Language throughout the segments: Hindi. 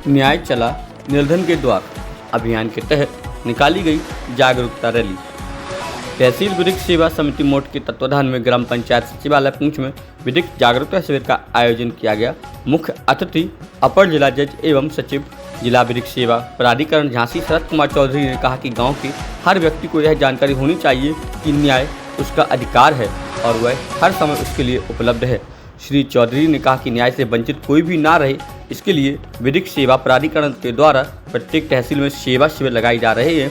न्याय चला निर्धन के द्वार अभियान के तहत निकाली गई जागरूकता रैली। तहसील विधिक सेवा समिति मोट के तत्वाधान में ग्राम पंचायत सचिवालय पुंछ में विधिक जागरूकता शिविर का आयोजन किया गया। मुख्य अतिथि अपर जिला जज एवं सचिव जिला विधिक सेवा प्राधिकरण झांसी शरद कुमार चौधरी ने कहा कि गांव के हर व्यक्ति को यह जानकारी होनी चाहिए कि न्याय उसका अधिकार है और वह हर समय उसके लिए उपलब्ध है। श्री चौधरी ने कहा कि न्याय से वंचित कोई भी ना रहे, इसके लिए विधिक सेवा प्राधिकरण के द्वारा प्रत्येक तहसील में सेवा शिविर लगाई जा रही है।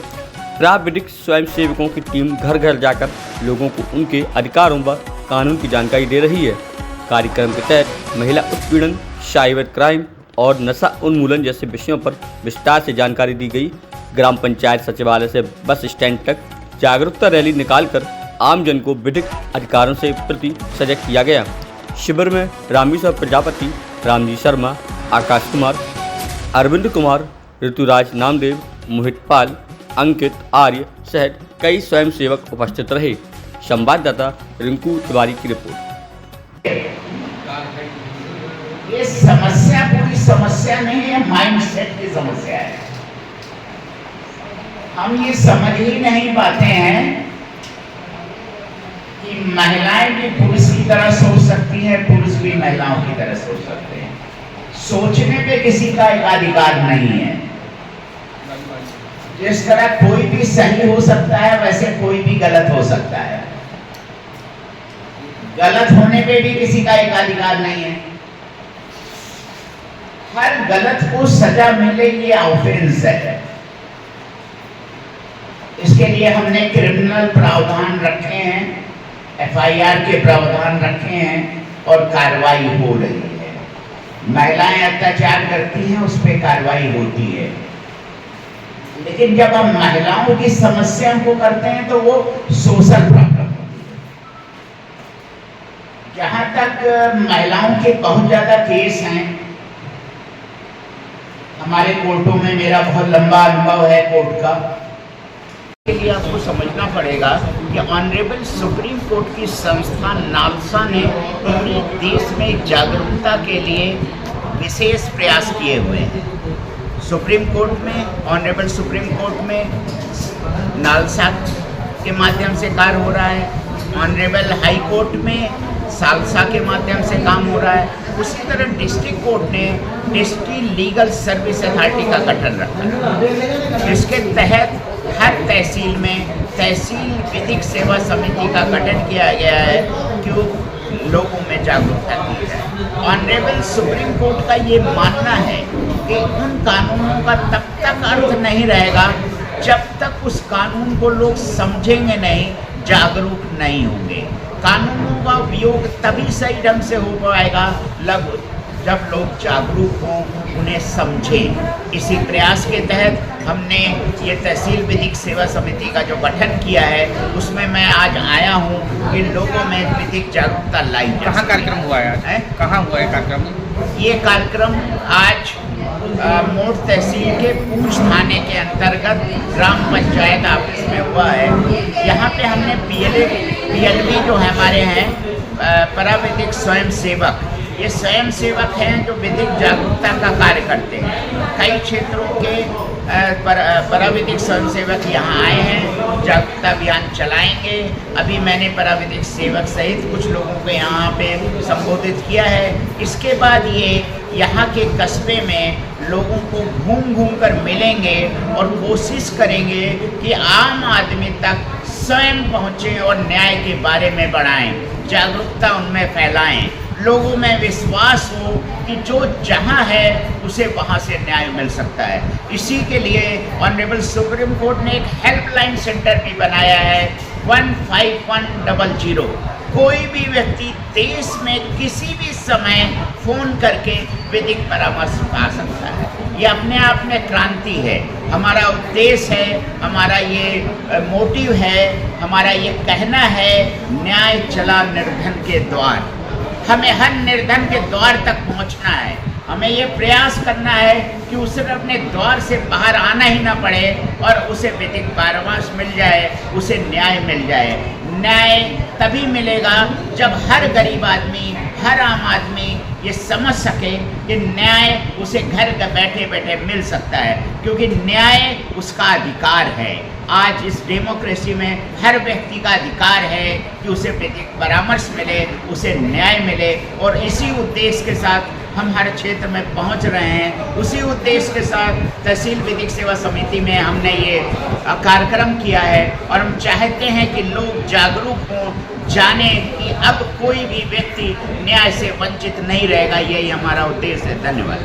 प्राप्त विधिक स्वयं सेवकों की टीम घर घर जाकर लोगों को उनके अधिकारों व कानून की जानकारी दे रही है। कार्यक्रम के तहत महिला उत्पीड़न, साइबर क्राइम और नशा उन्मूलन जैसे विषयों पर विस्तार से जानकारी दी गई। ग्राम पंचायत सचिवालय से बस स्टैंड तक जागरूकता रैली निकालकर आमजन को विधिक अधिकारों से प्रति सजग किया गया। शिविर में रामेश्वर प्रजापति, रामजी शर्मा, आकाश कुमार, अरविंद कुमार, ऋतुराज नामदेव, मोहित पाल, अंकित आर्य सहित कई स्वयंसेवक उपस्थित रहे। संवाददाता रिंकू तिवारी की रिपोर्ट। ये समस्या पूरी समस्या नहीं है, माइंडसेट की समस्या है। हम ये समझ ही नहीं पाते हैं कि महिलाएं भी पुरुष की तरह सोच सकती हैं, पुरुष भी महिलाओं की तरह सोच सकते हैं। सोचने पे किसी का एकाधिकार नहीं है। जिस तरह कोई भी सही हो सकता है, वैसे कोई भी गलत हो सकता है। गलत होने पे भी किसी का एकाधिकार नहीं है। हर गलत को सजा मिले, ये ऑफेंस है। इसके लिए हमने क्रिमिनल प्रावधान रखे हैं, एफआईआर के प्रावधान रखे हैं और कार्रवाई हो रही है। महिलाएं अत्याचार करती हैं, उस पर कार्रवाई होती है। लेकिन जब हम महिलाओं की समस्या को करते हैं तो वो सोशल प्रॉब्लम होती है। जहां तक महिलाओं के बहुत ज्यादा केस हैं, हमारे कोर्टों में मेरा बहुत लंबा अनुभव है कोर्ट का। के लिए आपको समझना पड़ेगा कि ऑनरेबल सुप्रीम कोर्ट की संस्था नालसा ने पूरे देश में जागरूकता के लिए विशेष प्रयास किए हुए हैं। सुप्रीम कोर्ट में, ऑनरेबल सुप्रीम कोर्ट में नालसा के माध्यम से कार्य हो रहा है। ऑनरेबल हाई कोर्ट में सालसा के माध्यम से काम हो रहा है। उसी तरह डिस्ट्रिक्ट कोर्ट ने डिस्ट्रिक्ट लीगल सर्विस अथॉरिटी का गठन रखा है, जिसके तहत हर तहसील में तहसील विधिक सेवा समिति का गठन किया गया है कि लोगों में जागरूकता की जाए। ऑनरेबल सुप्रीम कोर्ट का ये मानना है कि उन कानूनों का तब तक अर्थ नहीं रहेगा जब तक उस कानून को लोग समझेंगे नहीं, जागरूक नहीं होंगे। कानूनों का उपयोग तभी सही ढंग से हो पाएगा जब लोग जागरूक हों, उन्हें समझें। इसी प्रयास के तहत हमने ये तहसील विधिक सेवा समिति का जो गठन किया है, उसमें मैं आज आया हूँ कि लोगों में विधिक जागरूकता लाई जाए। कहाँ कार्यक्रम हुआ है? कहाँ हुआ है कार्यक्रम? ये कार्यक्रम आज मोट तहसील के पूंछ थाने के अंतर्गत ग्राम पंचायत ऑफिस में हुआ है। यहाँ पे हमने पीएलवी जो हमारे हैं पराविधिक स्वयं सेवक, ये स्वयं सेवक हैं जो विधिक जागरूकता का कार्य करते हैं। कई क्षेत्रों के पराविधिक स्वयं सेवक यहाँ आए हैं, जागरूकता अभियान चलाएंगे। अभी मैंने पराविधिक सेवक सहित कुछ लोगों को यहाँ पे संबोधित किया है। इसके बाद ये यहाँ के कस्बे में लोगों को घूम घूम कर मिलेंगे और कोशिश करेंगे कि आम आदमी तक स्वयं पहुँचें और न्याय के बारे में बढ़ाएं, जागरूकता उनमें फैलाएं, लोगों में विश्वास हो कि जो जहां है उसे वहां से न्याय मिल सकता है। इसी के लिए ऑनरेबल सुप्रीम कोर्ट ने एक हेल्पलाइन सेंटर भी बनाया है 15100। कोई भी व्यक्ति देश में किसी भी समय फ़ोन करके विधिक परामर्श पा सकता है। ये अपने आप में क्रांति है। हमारा उद्देश्य है, हमारा ये मोटिव है, हमारा ये कहना है, न्याय चला निर्धन के द्वार। हमें हर निर्धन के द्वार तक पहुंचना है। हमें ये प्रयास करना है कि उसे अपने द्वार से बाहर आना ही ना पड़े और उसे विधिक परामर्श मिल जाए, उसे न्याय मिल जाए। न्याय तभी मिलेगा जब हर गरीब आदमी, हर आम आदमी ये समझ सके कि न्याय उसे घर बैठे बैठे मिल सकता है, क्योंकि न्याय उसका अधिकार है। आज इस डेमोक्रेसी में हर व्यक्ति का अधिकार है कि उसे परामर्श मिले, उसे न्याय मिले, और इसी उद्देश्य के साथ हम हर क्षेत्र में पहुंच रहे हैं। उसी उद्देश्य के साथ तहसील विधिक सेवा समिति में हमने ये कार्यक्रम किया है, और हम चाहते हैं कि लोग जागरूक हों, जाने कि अब कोई भी व्यक्ति न्याय से वंचित नहीं रहेगा। यही हमारा उद्देश्य है। धन्यवाद।